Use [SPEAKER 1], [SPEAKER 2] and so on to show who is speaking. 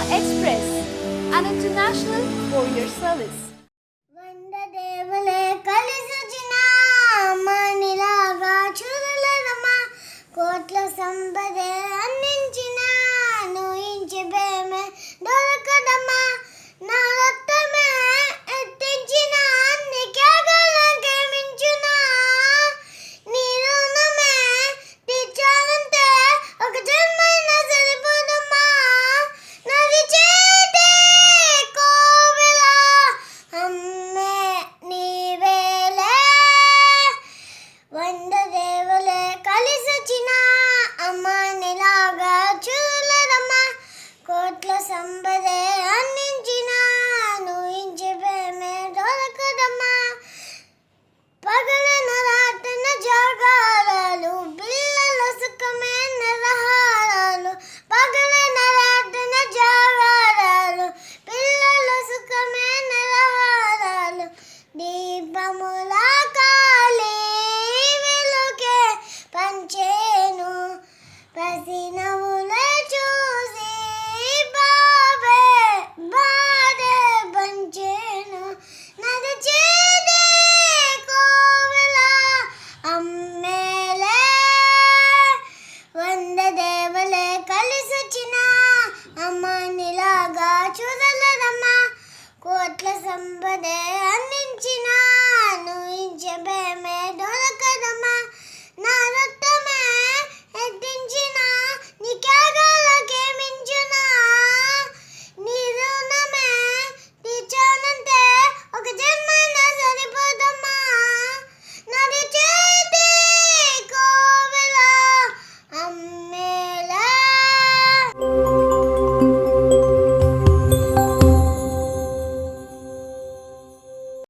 [SPEAKER 1] Express, an international courier service.
[SPEAKER 2] వందదేవులే కలిసొచ్చిన మనిలాగా చూడలేదమ్మా కోట్ల సంపదే అందించిన నూయించి బేమే దొరకదమ్మా నా రక్తమే ఎత్తించిన అన్ని త్యాగాలకే మించిన నీ రుణమే తీర్చాలంటే ఒక జన్మైనా సరిపోదమ్మా నది చేతే కోవెల అమ్మే నీవేలే వందదేవులే కలిసొచ్చిన అమ్మనిలాగా చూడలేదమ్మా కోట్ల సంపదే అందించిన నూయించి ప్రేమే దొరకదమ్మా పగలన రాత్రిన జాగారాలు పిల్లల సుఖమే నిరహారాలు పగలన రాత్రిన జాగారాలు పిల్లల సుఖమే నిరహారాలు దీపములా కాలి వెలుగే పంచేను పసినవులే చూసి బాధే పంచేను నది చేదే కోవెల అమ్మేలే వందదేవులే కలిసొచ్చిన అమ్మనిలాగా చూడలేదమ్మా కోట్ల సంపదే